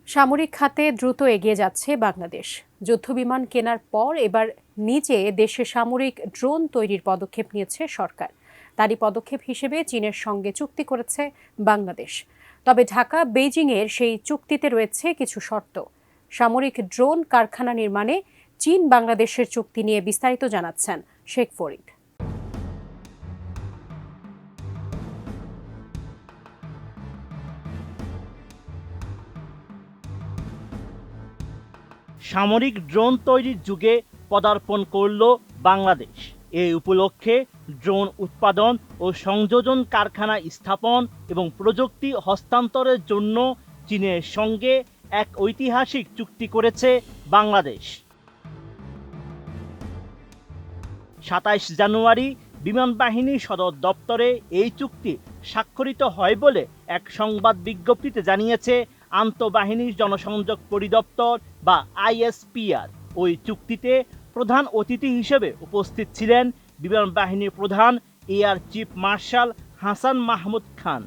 সামরিক খাতে দ্রুত এগিয়ে যাচ্ছে বাংলাদেশ। যুদ্ধবিমান কেনার পর এবার নিজে দেশে সামরিক ড্রোন তৈরির পদক্ষেপ নিয়েছে সরকার। তারই পদক্ষেপ হিসেবে চীনের সঙ্গে চুক্তি করেছে বাংলাদেশ। তবে ঢাকা বেইজিংয়ের সেই চুক্তিতে রয়েছে কিছু শর্ত। সামরিক ড্রোন কারখানা নির্মাণে চীন বাংলাদেশের চুক্তি নিয়ে বিস্তারিত জানাচ্ছেন শেখ ফরিদ। সামরিক ড্রোন তৈরির যুগে পদার্পণ করল বাংলাদেশ। এই উপলক্ষে ড্রোন উৎপাদন ও সংযোজন কারখানা স্থাপন এবং প্রযুক্তি হস্তান্তরের জন্য চীনের সঙ্গে এক ঐতিহাসিক চুক্তি করেছে বাংলাদেশ। ২৭ জানুয়ারি বিমান বাহিনী সদর দপ্তরে এই চুক্তি স্বাক্ষরিত হয় বলে এক সংবাদ বিজ্ঞপ্তিতে জানিয়েছে আন্তঃবাহিনী জনসংযোগ পরিদপ্তর বা আইএসপিআর। ওই চুক্তিতে প্রধান অতিথি হিসেবে উপস্থিত ছিলেন বিমান বাহিনীর প্রধান air chief marshal Hasan Mahmud Khan.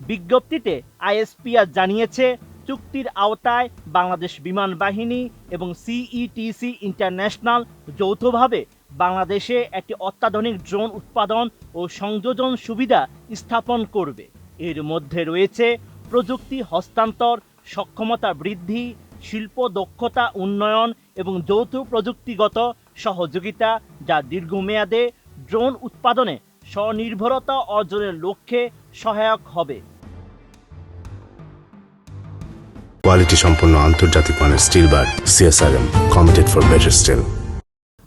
বিজ্ঞপ্তিতে আইএসপিআর জানিয়েছে, চুক্তির আওতায় বাংলাদেশ বিমান বাহিনী এবং সিইটিসি ইন্টারন্যাশনাল যৌথভাবে বাংলাদেশে একটি অত্যাধুনিক ড্রোন উৎপাদন ও সংযোজন সুবিধা স্থাপন করবে। এর মধ্যে রয়েছে প্রযুক্তি হস্তান্তর, সক্ষমতা বৃদ্ধি, শিল্প দক্ষতা উন্নয়ন এবং যৌথ প্রযুক্তিগত সহযোগিতা, যা দীর্ঘমেয়াদে ড্রোন উৎপাদনে স্বনির্ভরতা অর্জনের লক্ষ্যে সহায়ক হবে। কোয়ালিটি সম্পন্ন আন্তর্জাতিক মানের still bar CSRM, committed for better still.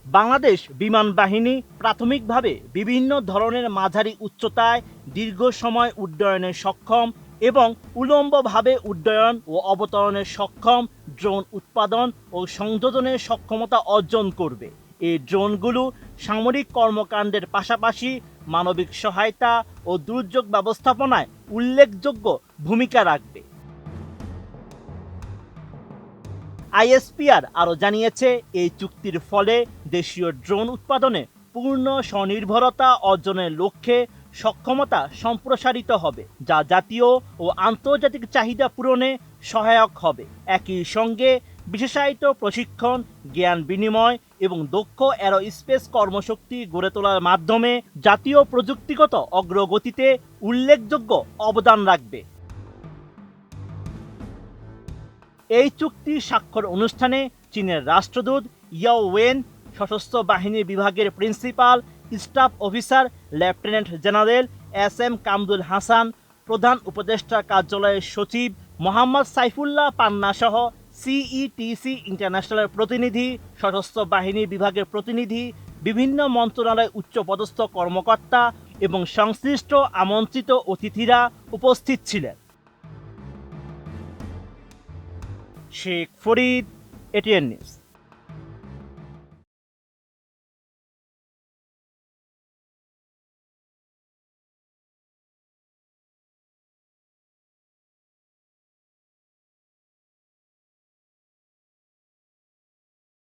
Bangladesh বিমান বাহিনী প্রাথমিকভাবে বিভিন্ন ধরনের মাঝারি উচ্চতায় দীর্ঘ সময় উড্ডয়নে সক্ষম এবং উল্লম্বভাবে উড্ডয়ন ও অবতরণে সক্ষম ড্রোন উৎপাদন ও সংযোজনের সক্ষমতা অর্জন করবে। এই ড্রোনগুলো সামরিক কর্মকাণ্ডের পাশাপাশি মানবিক সহায়তা ও দুর্যোগ ব্যবস্থাপনায় উল্লেখযোগ্য ভূমিকা রাখবে। আইএসপিআর আরও জানিয়েছে, এই চুক্তির ফলে দেশীয় ড্রোন উৎপাদনে পূর্ণ স্বনির্ভরতা অর্জনের লক্ষ্যে সক্ষমতা সম্প্রসারিত হবে, যা জাতীয় ও আন্তর্জাতিক চাহিদা পূরণে সহায়ক হবে। একই সঙ্গে বিশেষায়িত প্রশিক্ষণ, জ্ঞান বিনিময় এবং দক্ষ অ্যারোস্পেস কর্মশক্তি গড়ে তোলার মাধ্যমে জাতীয় প্রযুক্তিগত অগ্রগতিতে উল্লেখযোগ্য অবদান রাখবে। এই চুক্তি স্বাক্ষর অনুষ্ঠানে চীনের রাষ্ট্রদূত ইয়াও ওয়েন, সশস্ত্র বাহিনী বিভাগের principal staff officer lieutenant general SM. Kamrul Hasan, প্রধান উপদেষ্টা কার্যালয়ের সচিব মোহাম্মদ সাইফুল্লাহ পান্না সহ সিইটিসি ইন্টারন্যাশনালের প্রতিনিধি, সশস্ত্র বাহিনী বিভাগের প্রতিনিধি, বিভিন্ন মন্ত্রণালয়ের উচ্চপদস্থ কর্মকর্তা এবং সংশ্লিষ্ট আমন্ত্রিত অতিথিরা উপস্থিত ছিলেন। Sheikh Farid, ATN news.